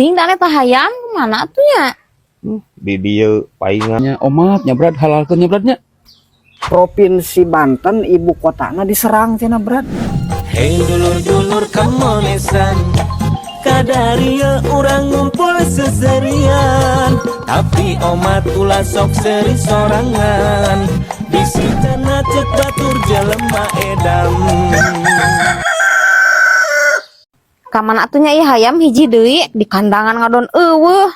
Tinggal eta hayam mana tuh ya? Di dia paingannya Omat nyabrat halalkeun nyabratnya. Provinsi Banten ibu kotana diserang cenah berat. Hei dulur-dulur kemonesan, kadaria orang ngumpul seserian, tapi omat ulah sok seri sorangan, bisitana cek batur jelema edam. Kamana atunya ieu hayam hiji deui di kandangan ngadon eueuh.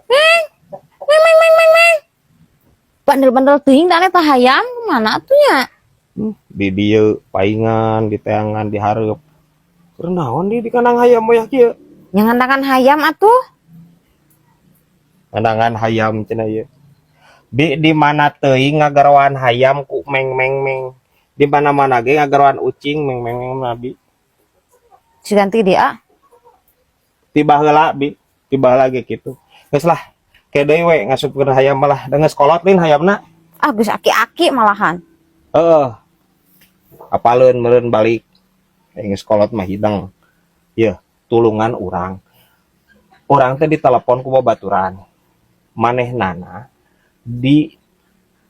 Meng. Bandel-bandel teuing da eta hayam mana atunya? di dia paingan di teangan di hareup. Keur naon di kandang hayam moyah kieu? Yang ngandangan hayam atuh. Kandangan hayam cenah ieu. Di mana teuing ngagaroan hayam ku meng. Di mana-mana ge ngagaroan ucing meng nabi. Siganti dia. Tiba heula bi, tiba lagi gitu. Geus lah. Ke deui we ngasupkeun hayam malah geus kolot lin hayamna. Ah geus aki-aki malahan. Apaleun meureun balik. Geus kolot mah hidang. Yeuh, tulungan urang. Urang teh ditelepon ku babaturan. Manehnana di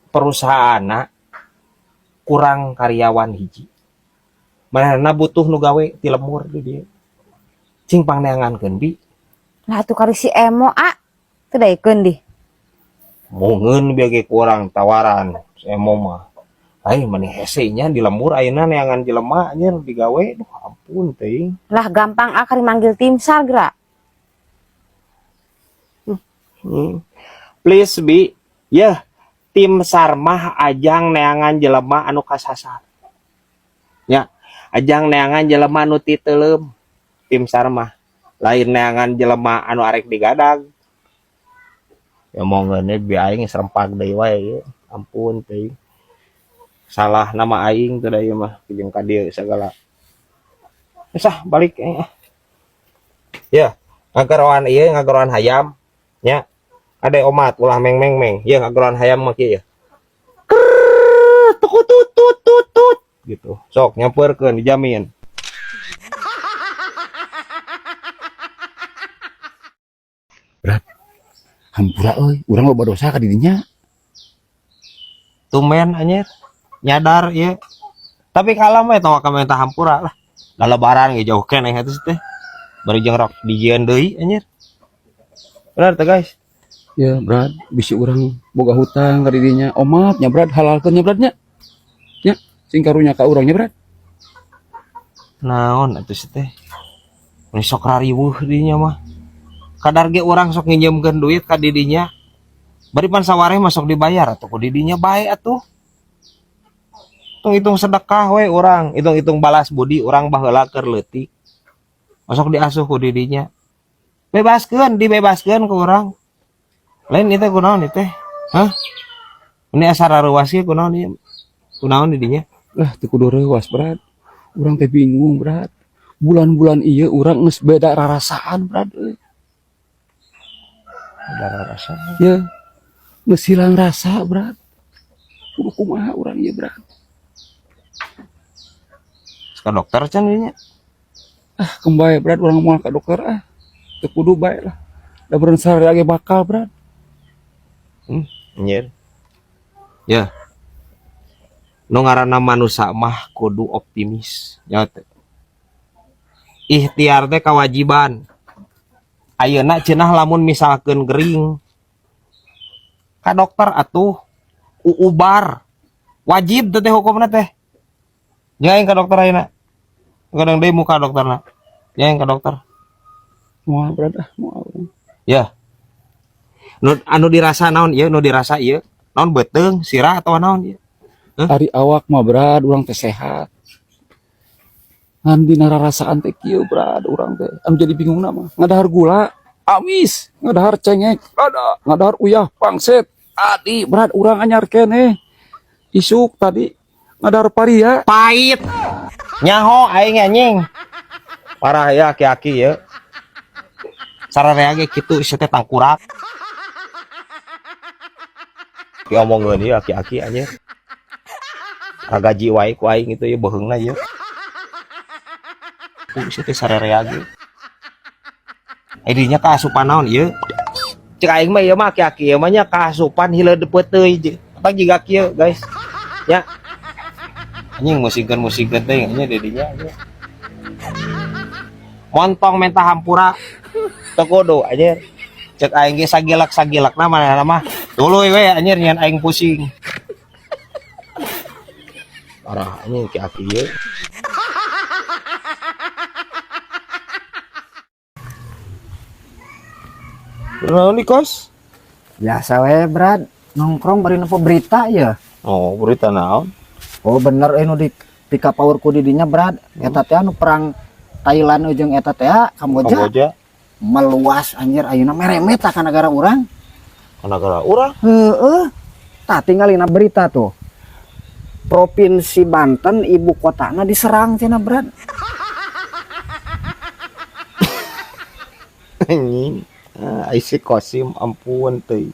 perusahaanna kurang karyawan hiji. Manehnana butuh nu gawe ti lembur di dieu. Cing pangneangankeun bi. Lah atuh kari si emo teu daekeun di. Moheun biage ku urang tawaran saya mau mah. Ai maneh hese nya di lembur ayeuna neangan jelema nya digawe. Duh ampun teuing. Lah gampang kari manggil tim SAR geura. Please bi, yeuh tim SAR mah ajang neangan jelema anu kasasar. Ya, ajang neangan jelema anu ti teuleum. Tim SAR mah lain neangan jelema anu arek digadag. Ya mongeunnya bi aing serempak deui wae. Ampun teuing. Salah nama aing teh da ieu mah jeung ka dieu sagala. Usah balik ya, ngagaroan ieu ngagaroan hayam nya. Ade omat ulah meng. Ieu ngagaroan hayam mah kieu ya. Tutut gitu. Sok nyampeurkeun dijamin. Berat. Hampura euy, urang loba dosa ka didinya. Tumen anjir. Nyadar ya. Tapi kalau mah eta ka minta hampura lah. Da lebaran ge jauh keneh atuh teh. Bari jeung rok dijieun deui anjir. Benar teh guys. Ya, berat, bisi urang boga hutang ka didinya. Omat nyabrat halalkeun nyabratnya. Ya, sing karunya ka urang nyabrat. Naon atuh teh? Mun sok rariweuh dinya mah. Kadar ge urang sok nginjemkeun duit ka didinya. Bari pan sawareh mah sok dibayar atuh ku didinya bae atuh. Hitung sedekah we urang, hitung balas budi urang baheula keur leutik. Masuk diasuh ku didinya. Dibebaskeun ku urang. Lain itu kunaon itu? Hah? Ini asar ruas ge kunaon ieu? Kunaon didinya? Lah teu kudu reuwas berat. Urang teh bingung berat. Bulan-bulan ieu urang geus beda rarasaan berat euy. Beda rasa. Ya. Geus hilang rasa berat. Kudu kumaha urang ieu berat. Ke dokter can dinya. Kembali berat orang mau ke dokter teu kudu bae lah. Da beureun sare lagi bakal berat. Anjir. Ya. Nu ngaranna manusia mah kudu optimis. Ya teh. Ikhtiar teh kewajiban. Ayeuna cenah lamun misalkeun gering ka dokter atuh uubar. Wajib teh hukumna teh. Nyaing ke dokter ayeuna. Kadang deui muka dokterna. Nyaing ke dokter. Moal berat moal. Ya. Anu dirasa naon ieu? Nu dirasa ieu? Naon beuteung, sirah atawa naon ieu? Ari awak mah berat, urang teh sehat. Ngan dina rarasaan teh kieu berat urang teh. Am jadi bingung mah. Ngadahar gula, amis, ngadahar cengek, ngadahar uyah pangset. Adi berat urang anyar keneh. Isuk tadi ngadahar paria. Pahit. Nyaho aing anjing. Parah ya aki-aki ya. Sararea ge kitu ieu teh tangkurak. Ki omongkeun ieu aki-aki anjing. Gaji wae ku aing itu ya beheungna ieu. Ku ieu teh sararea ge. Idinya kaasupan naon ieu? Cek aing mah ieu mah aki-aki ieu mah nya kaasupan hileudeupeut teuy apa jiga kieu guys. Ya. Anjing musikeun teh nya didinya. Montong mentah hampura teu kudu anjir. Cek aing ge sagilak-sagilakna manehna mah tuluy we anjir nyen aing pusing. Parah anjing aki-aki ieu. Naon nih kos? Biasa we Brad, nongkrong bari nepo berita ya. Oh, berita naon? Oh bener nu di pika power ku didinya Brad. Eta teh anu perang Thailand jeung eta teh Kamboja meluas anjir ayeuna meremet ka negara urang. Ka negara urang? Heeh. Tah tinggalina berita tuh. Provinsi Banten ibu kotana diserang cenah Brad. Anjing. Isi kosim ampun teuy.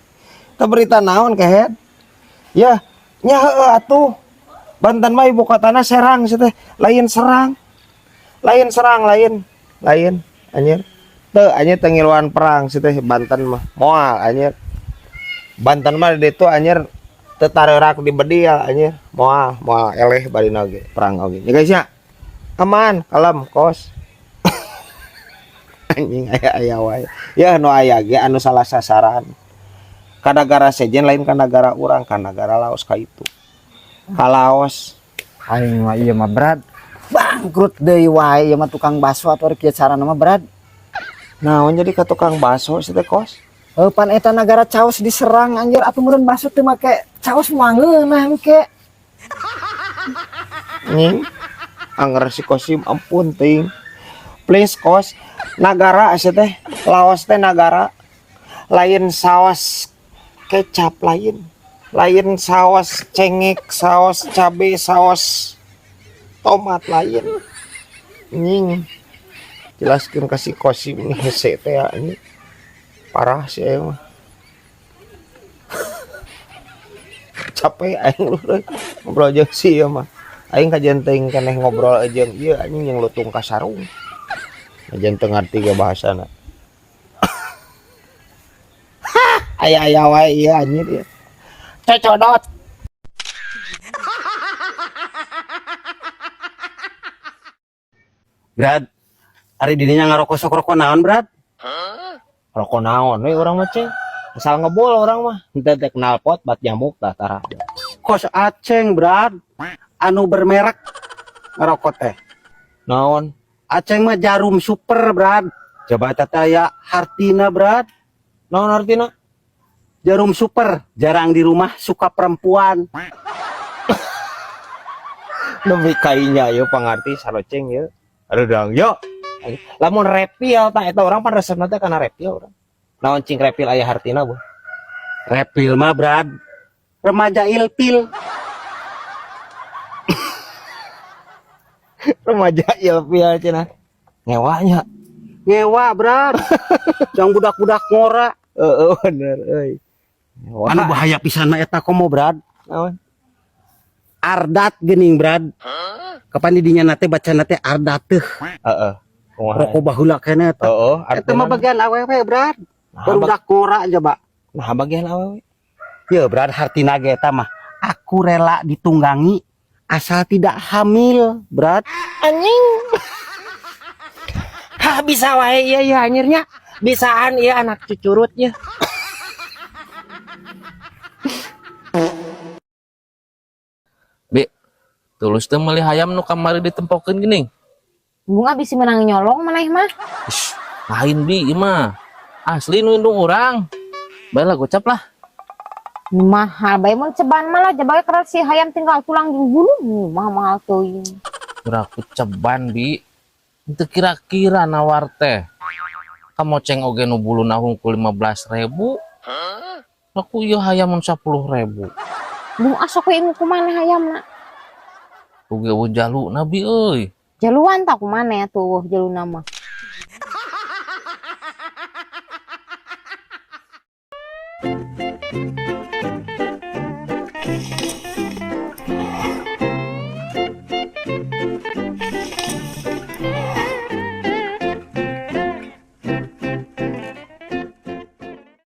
Teu berita naon kehead? Ya, nya heueuh atuh. Banten mah ibu kotana Serang teh. Lain serang. Lain anjir. Teu anjir teu ngiluan perang teh Banten mah. Moal anjir. Banten mah di ditu anjir teu tareurak di bedia anjir. Moal eleh barina ge perang oge. Ya guys ya. Aman, kalem, kos. Anjing aya wae. Ya nu aya ge anu salah sasaran. Ka negara sejen lain ka negara urang, ka negara Laos ka itu. Ka Laos. Aing mah ieu mah Brad. Bangkrut deui wae ieu mah tukang baso atuh kieu carana mah Brad. Naon jadi ka tukang baso teh kos? Pan eta negara caos diserang anjir atuh meureun baso teu make caos mangeunah engke. Anjing. Anger si kosim ampun ting. Please kos, negara asa teh Laos teh negara lain saos kecap lain saos cengek, saos cabe, saos tomat lain. Anjing. Jelaskeun ka si kosim nih hese teh anjing. Parah sih aya mah. Capek aing lu ngobrol jeung si ieu mah. Aing kajian teuing keneh ngobrol jeung ieu anjing yang lutung ka sarung. Ajan teu ngarti ge bahasana. Aya wae ieu anjir ieu. Cocodot. Brad, ari didinya ngarokok sok rokok naon, Brad? Rokok naon we urang mah ceng. Asal ngebol urang mah. Henteu teh knalpot bat nyamuk tah tara. Kos Aceng, Brad. Anu bermerek ngarokok teh. Naon? Aceng mah Jarum Super, Brad. Coba tataya Hartina, Brad. Naon artina? Jarum Super, jarang di rumah, suka perempuan. Nembe kainya ieu pangarti saroceng ieu. Aduh dang, yo. Lamun repil tah eta urang pan resepna teh kana repil urang. Naon cing repil aya hartina bu? Repil mah, Brad. Remaja ilpil. Remaja ilpil cenah. Ngewanya. Ngewa, Brad. Yang budak-budak ngora. Heeh bener euy. Anu bahaya pisan mah eta komo, Brad. Naon? Ardat geuning, Brad. Kapan didinya nate baca nate ardat teh. Heeh. Rokok baheula keneh eta. Heeh, Eta mah bagian awewe, Brad. Barudak ngora aja, Pak. Nah bagian awewe. Ya, Brad, hartina ge eta mah. Aku rela ditunggangi asal tidak hamil, Brad. Anjing. Hah bisa wae ieu ya anyirnya. Bisaan ieu anak cucurut ya. Bi, tulus teh meuli hayam nu kamari ditempokeun geuning. Bunga bisa menang nyolong maneh mah. Ish, lain bi ieu mah. Asli nu indung urang. Bae lah gocap lah. Mahal bae mun ceban malah jabage keur si hayam tinggal tulang jeung bulu mahal teuing. Kira-ku ceban bi. Teu kira-kira nawar teh. Kamoceng oge nu buluna hungkul 15.000. Aku ieu hayam mun 10.000. Bung asok we ku maneh hayamna. Uge jalu nabi euy. Jaluan tak ku maneh atuh jaluna mah.